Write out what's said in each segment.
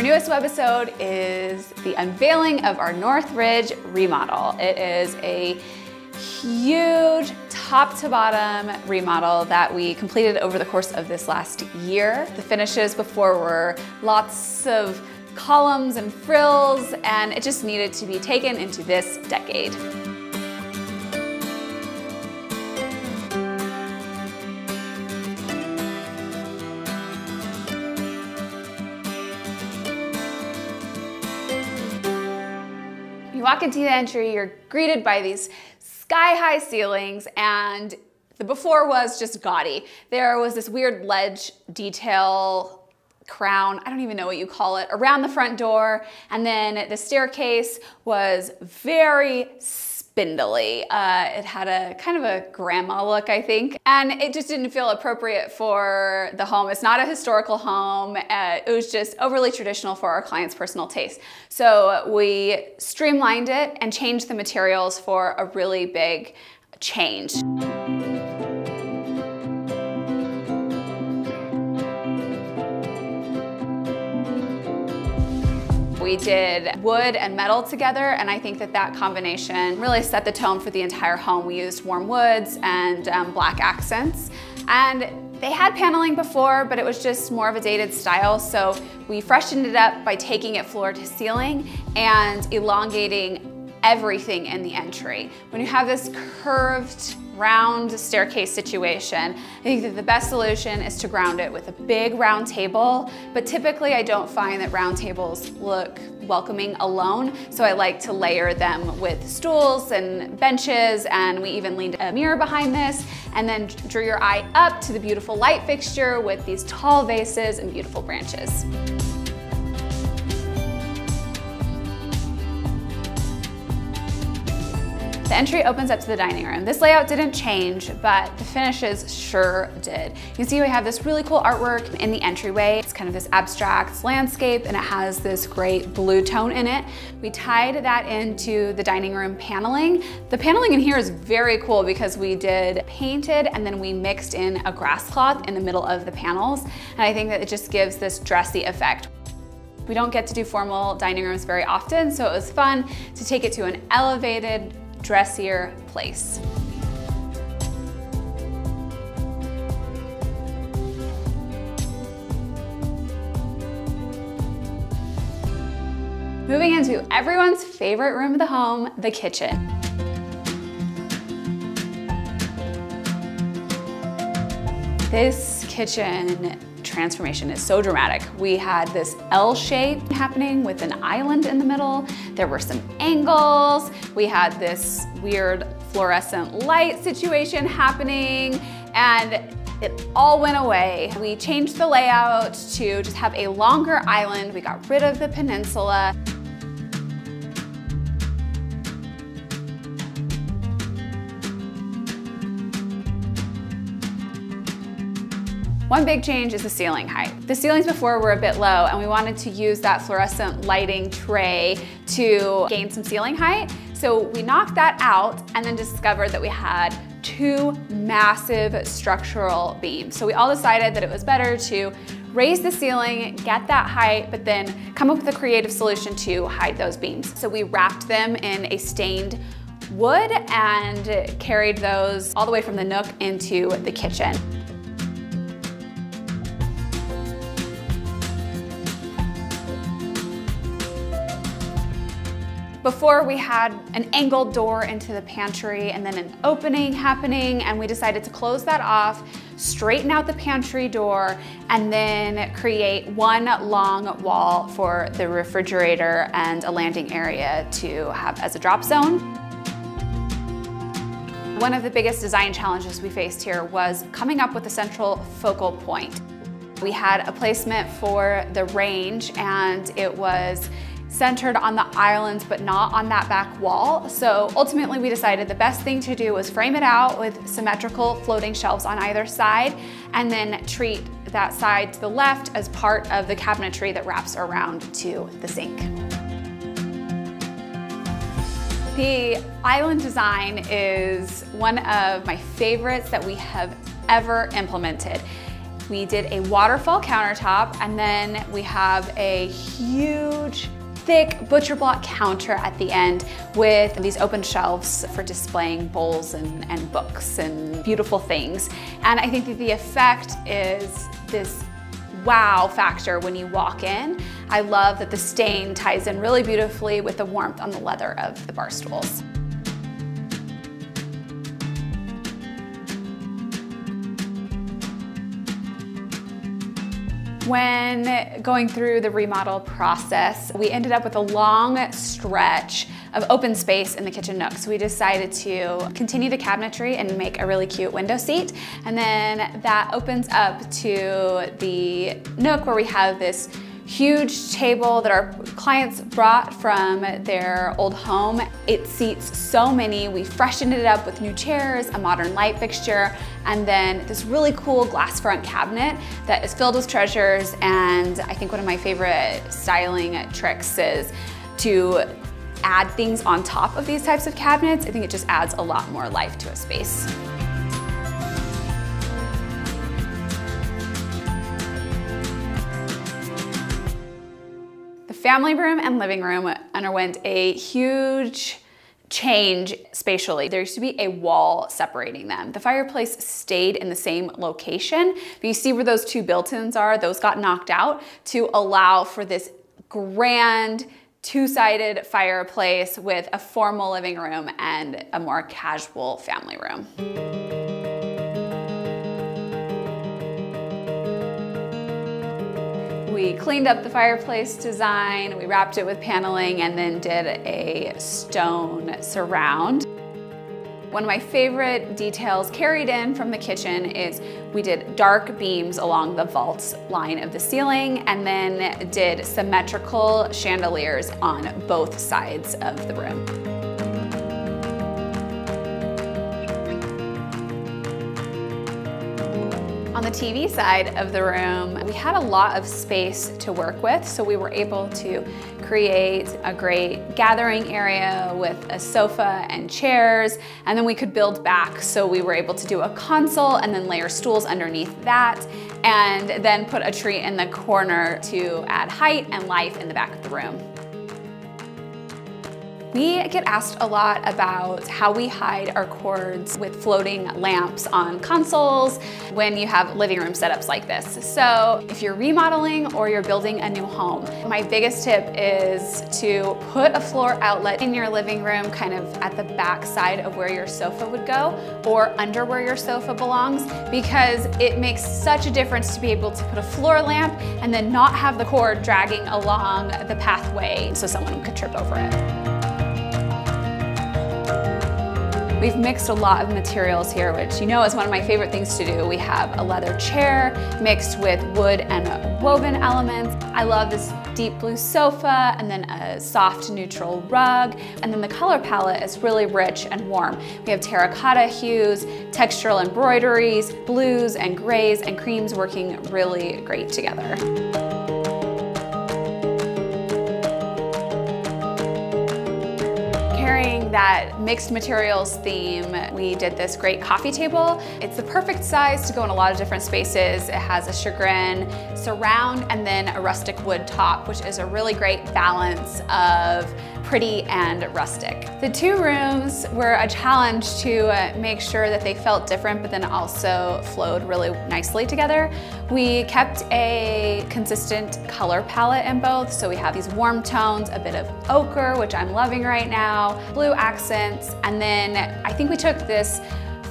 newest webisode is the unveiling of our Northridge remodel. It is a huge top to bottom remodel that we completed over the course of this last year. The finishes before were lots of columns and frills, and it just needed to be taken into this decade. You walk into the entry, you're greeted by these sky-high ceilings, and the before was just gaudy. There was this weird ledge detail crown, I don't even know what you call it, around the front door, and then the staircase was very spindly. It had a kind of a grandma look, I think, and it just didn't feel appropriate for the home. It's not a historical home. It was just overly traditional for our client's personal taste. So we streamlined it and changed the materials for a really big change. We did wood and metal together, and I think that that combination really set the tone for the entire home. We used warm woods and black accents, and they had paneling before, but it was just more of a dated style, so we freshened it up by taking it floor to ceiling and elongating everything in the entry. When you have this curved, round staircase situation, I think that the best solution is to ground it with a big round table, but typically I don't find that round tables look welcoming alone, so I like to layer them with stools and benches, and we even leaned a mirror behind this, and then drew your eye up to the beautiful light fixture with these tall vases and beautiful branches. The entry opens up to the dining room. This layout didn't change, but the finishes sure did. You can see we have this really cool artwork in the entryway. It's kind of this abstract landscape, and it has this great blue tone in it. We tied that into the dining room paneling. The paneling in here is very cool because we did painted and then we mixed in a grass cloth in the middle of the panels. And I think that it just gives this dressy effect. We don't get to do formal dining rooms very often, so it was fun to take it to an elevated, dressier place. Moving into everyone's favorite room of the home, the kitchen. This kitchen transformation is so dramatic. We had this L shape happening with an island in the middle. There were some angles. We had this weird fluorescent light situation happening, and it all went away. We changed the layout to just have a longer island. We got rid of the peninsula. One big change is the ceiling height. The ceilings before were a bit low, and we wanted to use that fluorescent lighting tray to gain some ceiling height. So we knocked that out and then discovered that we had two massive structural beams. So we all decided that it was better to raise the ceiling, get that height, but then come up with a creative solution to hide those beams. So we wrapped them in a stained wood and carried those all the way from the nook into the kitchen. Before, we had an angled door into the pantry and then an opening happening, and we decided to close that off, straighten out the pantry door, and then create one long wall for the refrigerator and a landing area to have as a drop zone. One of the biggest design challenges we faced here was coming up with a central focal point. We had a placement for the range, and it was centered on the island, but not on that back wall. So ultimately we decided the best thing to do was frame it out with symmetrical floating shelves on either side, and then treat that side to the left as part of the cabinetry that wraps around to the sink. The island design is one of my favorites that we have ever implemented. We did a waterfall countertop, and then we have a huge, thick butcher block counter at the end with these open shelves for displaying bowls and books and beautiful things. And I think that the effect is this wow factor when you walk in. I love that the stain ties in really beautifully with the warmth on the leather of the bar stools. When going through the remodel process, we ended up with a long stretch of open space in the kitchen nook. So we decided to continue the cabinetry and make a really cute window seat. And then that opens up to the nook where we have this huge table that our clients brought from their old home. It seats so many. We freshened it up with new chairs, a modern light fixture, and then this really cool glass front cabinet that is filled with treasures. And I think one of my favorite styling tricks is to add things on top of these types of cabinets. I think it just adds a lot more life to a space. The family room and living room underwent a huge change spatially. There used to be a wall separating them. The fireplace stayed in the same location, but you see where those two built-ins are, those got knocked out to allow for this grand two-sided fireplace with a formal living room and a more casual family room. We cleaned up the fireplace design, we wrapped it with paneling, and then did a stone surround. One of my favorite details carried in from the kitchen is we did dark beams along the vault line of the ceiling, and then did symmetrical chandeliers on both sides of the room. On the TV side of the room, we had a lot of space to work with, so we were able to create a great gathering area with a sofa and chairs, and then we could build back, so we were able to do a console and then layer stools underneath that, and then put a tree in the corner to add height and life in the back of the room. We get asked a lot about how we hide our cords with floating lamps on consoles when you have living room setups like this. So if you're remodeling or you're building a new home, my biggest tip is to put a floor outlet in your living room, kind of at the back side of where your sofa would go or under where your sofa belongs, because it makes such a difference to be able to put a floor lamp and then not have the cord dragging along the pathway so someone could trip over it. We've mixed a lot of materials here, which you know is one of my favorite things to do. We have a leather chair mixed with wood and woven elements. I love this deep blue sofa, and then a soft neutral rug. And then the color palette is really rich and warm. We have terracotta hues, textural embroideries, blues and grays and creams working really great together. Carrying that mixed materials theme, we did this great coffee table. It's the perfect size to go in a lot of different spaces. It has a chagrin surround and then a rustic wood top, which is a really great balance of pretty and rustic. The two rooms were a challenge to make sure that they felt different, but then also flowed really nicely together. We kept a consistent color palette in both, so we have these warm tones, a bit of ochre, which I'm loving right now, blue accents, and then I think we took this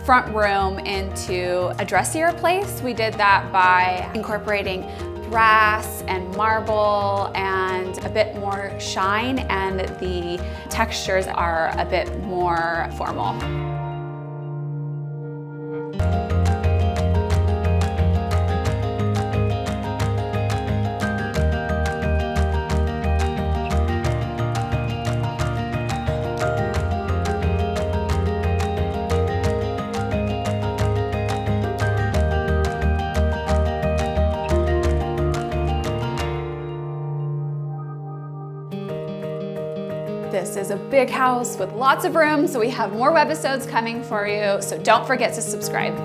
front room into a dressier place. We did that by incorporating brass and marble and a bit more shine, and the textures are a bit more formal. This is a big house with lots of room, so we have more webisodes coming for you, so don't forget to subscribe.